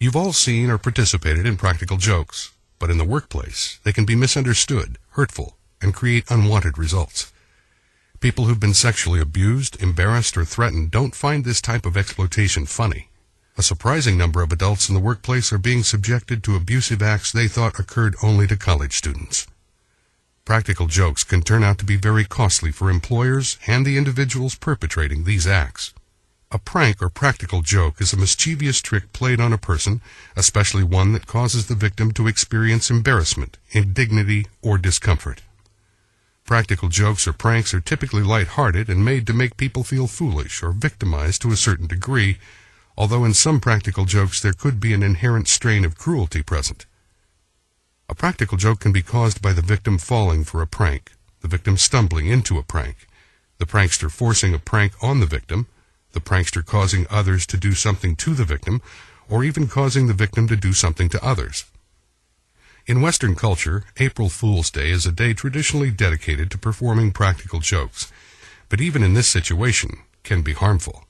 You've all seen or participated in practical jokes, but in the workplace, they can be misunderstood, hurtful, and create unwanted results. People who've been sexually abused, embarrassed, or threatened don't find this type of exploitation funny. A surprising number of adults in the workplace are being subjected to abusive acts they thought occurred only to college students. Practical jokes can turn out to be very costly for employers and the individuals perpetrating these acts. A prank or practical joke is a mischievous trick played on a person, especially one that causes the victim to experience embarrassment, indignity, or discomfort. Practical jokes or pranks are typically light-hearted and made to make people feel foolish or victimized to a certain degree, although in some practical jokes there could be an inherent strain of cruelty present. A practical joke can be caused by the victim falling for a prank, the victim stumbling into a prank, the prankster forcing a prank on the victim, the prankster causing others to do something to the victim, or even causing the victim to do something to others. In Western culture, April Fool's Day is a day traditionally dedicated to performing practical jokes, but even in this situation, can be harmful.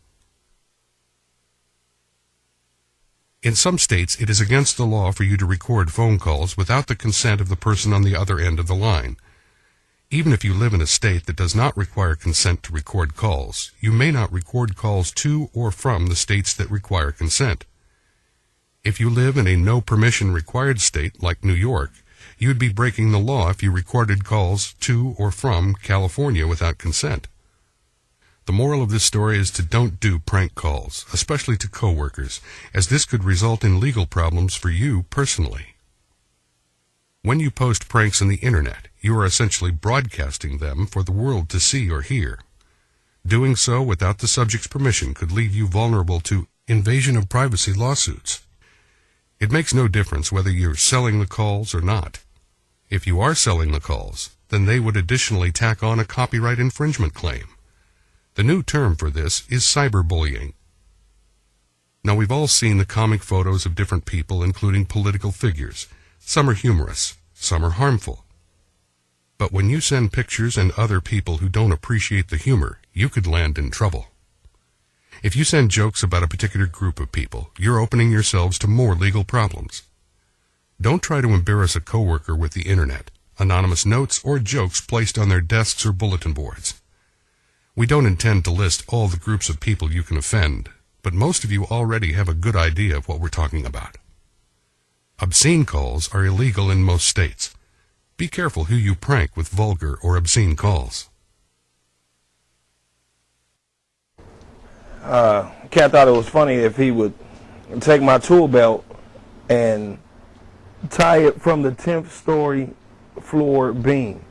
In some states, it is against the law for you to record phone calls without the consent of the person on the other end of the line. Even if you live in a state that does not require consent to record calls, you may not record calls to or from the states that require consent. If you live in a no permission required state like New York, you would be breaking the law if you recorded calls to or from California without consent. The moral of this story is to don't do prank calls, especially to coworkers, as this could result in legal problems for you personally. When you post pranks on the internet, you are essentially broadcasting them for the world to see or hear. Doing so without the subject's permission could leave you vulnerable to invasion of privacy lawsuits. It makes no difference whether you're selling the calls or not. If you are selling the calls, then they would additionally tack on a copyright infringement claim. The new term for this is cyberbullying. Now, we've all seen the comic photos of different people, including political figures. Some are humorous, some are harmful. But when you send pictures and other people who don't appreciate the humor, you could land in trouble. If you send jokes about a particular group of people, you're opening yourselves to more legal problems. Don't try to embarrass a coworker with the internet, anonymous notes, or jokes placed on their desks or bulletin boards. We don't intend to list all the groups of people you can offend, but most of you already have a good idea of what we're talking about. Obscene calls are illegal in most states. Be careful who you prank with vulgar or obscene calls. Cat thought it was funny if he would take my tool belt and tie it from the 10th story floor beam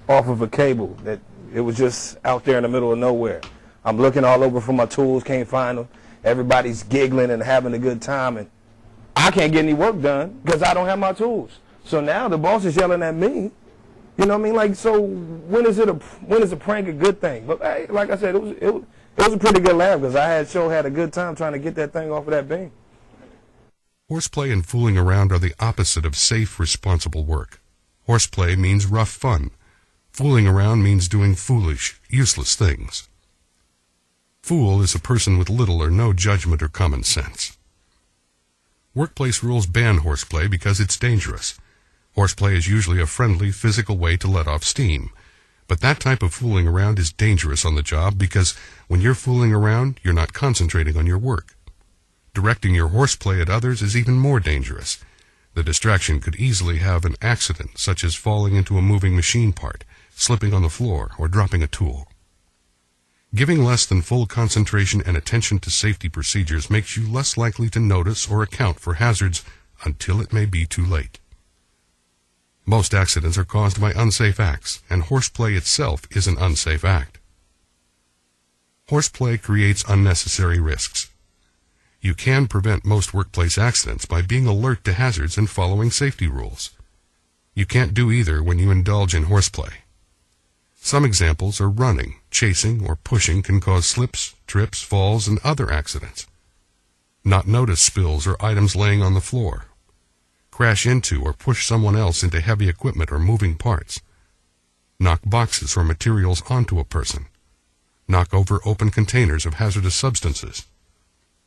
off of a cable that it was just out there in the middle of nowhere. I'm looking all over for my tools, can't find them. Everybody's giggling and having a good time, and I can't get any work done because I don't have my tools. So now the boss is yelling at me. You know what I mean? Like, so when is a prank a good thing? But hey, like I said, it was a pretty good laugh because I had a good time trying to get that thing off of that beam. Horseplay and fooling around are the opposite of safe, responsible work. Horseplay means rough fun. Fooling around means doing foolish, useless things. Fool is a person with little or no judgment or common sense. Workplace rules ban horseplay because it's dangerous. Horseplay is usually a friendly, physical way to let off steam. But that type of fooling around is dangerous on the job because when you're fooling around, you're not concentrating on your work. Directing your horseplay at others is even more dangerous. The distraction could easily have an accident, such as falling into a moving machine part, slipping on the floor, or dropping a tool. Giving less than full concentration and attention to safety procedures makes you less likely to notice or account for hazards until it may be too late. Most accidents are caused by unsafe acts, and horseplay itself is an unsafe act. Horseplay creates unnecessary risks. You can prevent most workplace accidents by being alert to hazards and following safety rules. You can't do either when you indulge in horseplay. Some examples are running, chasing, or pushing can cause slips, trips, falls, and other accidents. Not notice spills or items laying on the floor. Crash into or push someone else into heavy equipment or moving parts. Knock boxes or materials onto a person. Knock over open containers of hazardous substances.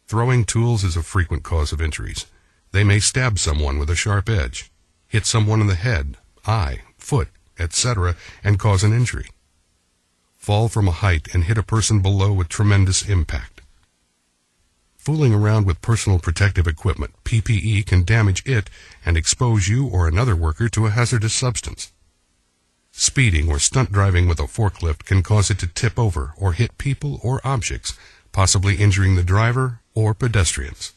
Throwing tools is a frequent cause of injuries. They may stab someone with a sharp edge, hit someone in the head, eye, foot, etc., and cause an injury. Fall from a height and hit a person below with tremendous impact. Fooling around with personal protective equipment, PPE, can damage it and expose you or another worker to a hazardous substance. Speeding or stunt driving with a forklift can cause it to tip over or hit people or objects, possibly injuring the driver or pedestrians.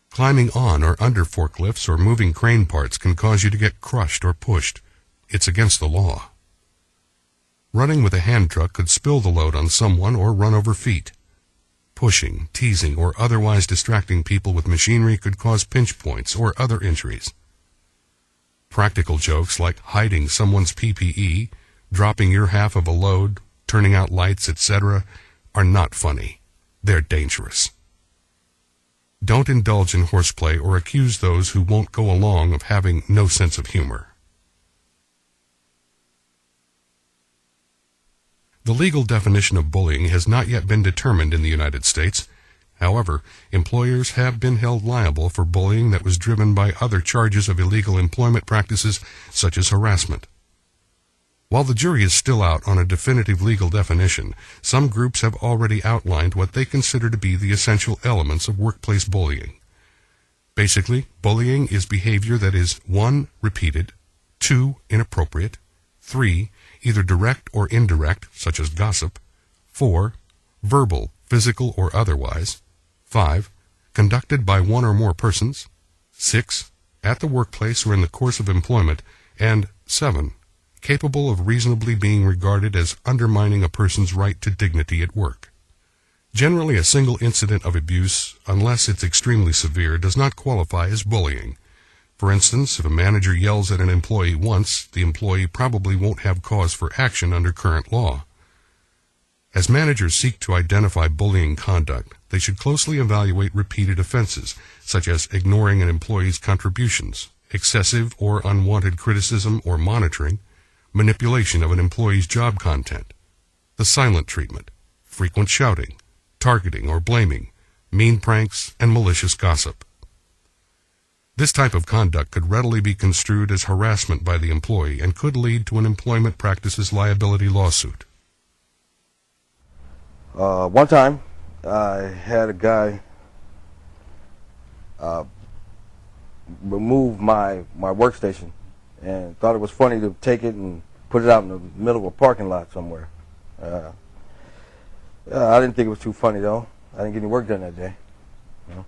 Climbing on or under forklifts or moving crane parts can cause you to get crushed or pushed. It's against the law. Running with a hand truck could spill the load on someone or run over feet. Pushing, teasing, or otherwise distracting people with machinery could cause pinch points or other injuries. Practical jokes like hiding someone's PPE, dropping your half of a load, turning out lights, etc., are not funny. They're dangerous. Don't indulge in horseplay or accuse those who won't go along of having no sense of humor. The legal definition of bullying has not yet been determined in the United States. However, employers have been held liable for bullying that was driven by other charges of illegal employment practices such as harassment. While the jury is still out on a definitive legal definition, some groups have already outlined what they consider to be the essential elements of workplace bullying. Basically, bullying is behavior that is 1. Repeated, 2. Inappropriate, 3. Either direct or indirect, such as gossip, 4. Verbal, physical, or otherwise, 5. Conducted by one or more persons, 6. At the workplace or in the course of employment, and 7. Capable of reasonably being regarded as undermining a person's right to dignity at work. Generally, a single incident of abuse, unless it's extremely severe, does not qualify as bullying. For instance, if a manager yells at an employee once, the employee probably won't have cause for action under current law. As managers seek to identify bullying conduct, they should closely evaluate repeated offenses, such as ignoring an employee's contributions, excessive or unwanted criticism or monitoring, manipulation of an employee's job content, the silent treatment, frequent shouting, targeting or blaming, mean pranks, and malicious gossip. This type of conduct could readily be construed as harassment by the employee and could lead to an employment practices liability lawsuit. One time, I had a guy remove my workstation and thought it was funny to take it and put it out in the middle of a parking lot somewhere. I didn't think it was too funny, though. I didn't get any work done that day. You know?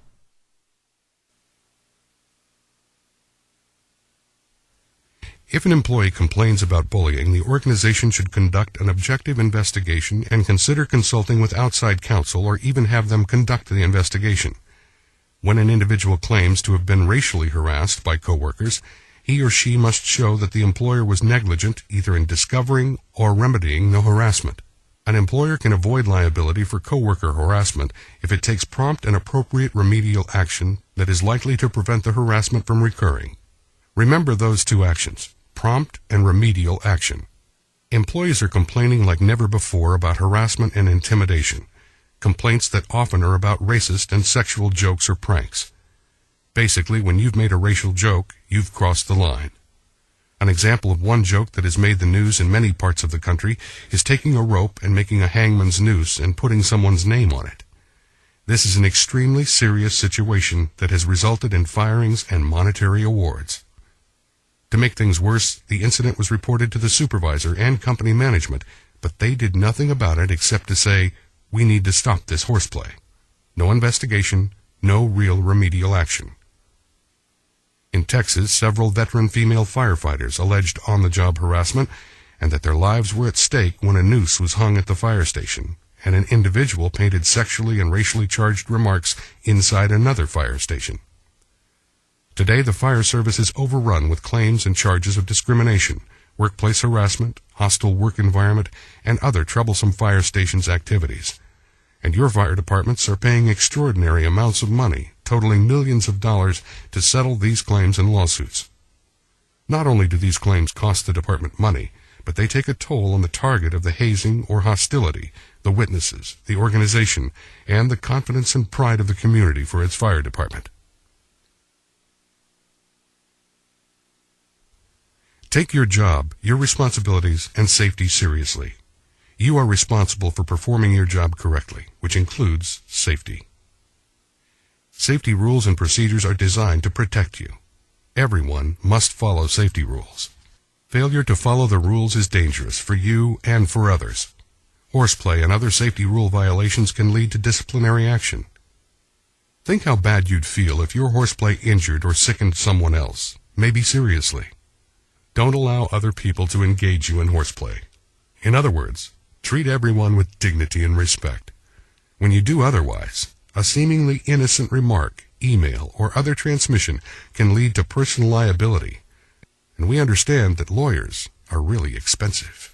If an employee complains about bullying, the organization should conduct an objective investigation and consider consulting with outside counsel or even have them conduct the investigation. When an individual claims to have been racially harassed by coworkers, he or she must show that the employer was negligent either in discovering or remedying the harassment. An employer can avoid liability for coworker harassment if it takes prompt and appropriate remedial action that is likely to prevent the harassment from recurring. Remember those two actions: prompt and remedial action. Employees are complaining like never before about harassment and intimidation, complaints that often are about racist and sexual jokes or pranks. Basically, when you've made a racial joke, you've crossed the line. An example of one joke that has made the news in many parts of the country is taking a rope and making a hangman's noose and putting someone's name on it. This is an extremely serious situation that has resulted in firings and monetary awards. To make things worse, the incident was reported to the supervisor and company management, but they did nothing about it except to say, "We need to stop this horseplay." No investigation, no real remedial action. In Texas, several veteran female firefighters alleged on-the-job harassment and that their lives were at stake when a noose was hung at the fire station, and an individual painted sexually and racially charged remarks inside another fire station. Today, the fire service is overrun with claims and charges of discrimination, workplace harassment, hostile work environment, and other troublesome fire stations activities. And your fire departments are paying extraordinary amounts of money, totaling millions of dollars, to settle these claims and lawsuits. Not only do these claims cost the department money, but they take a toll on the target of the hazing or hostility, the witnesses, the organization, and the confidence and pride of the community for its fire department. Take your job, your responsibilities, and safety seriously. You are responsible for performing your job correctly, which includes safety. Safety rules and procedures are designed to protect you. Everyone must follow safety rules. Failure to follow the rules is dangerous for you and for others. Horseplay and other safety rule violations can lead to disciplinary action. Think how bad you'd feel if your horseplay injured or sickened someone else, maybe seriously. Don't allow other people to engage you in horseplay. In other words, treat everyone with dignity and respect. When you do otherwise, a seemingly innocent remark, email, or other transmission can lead to personal liability, and we understand that lawyers are really expensive.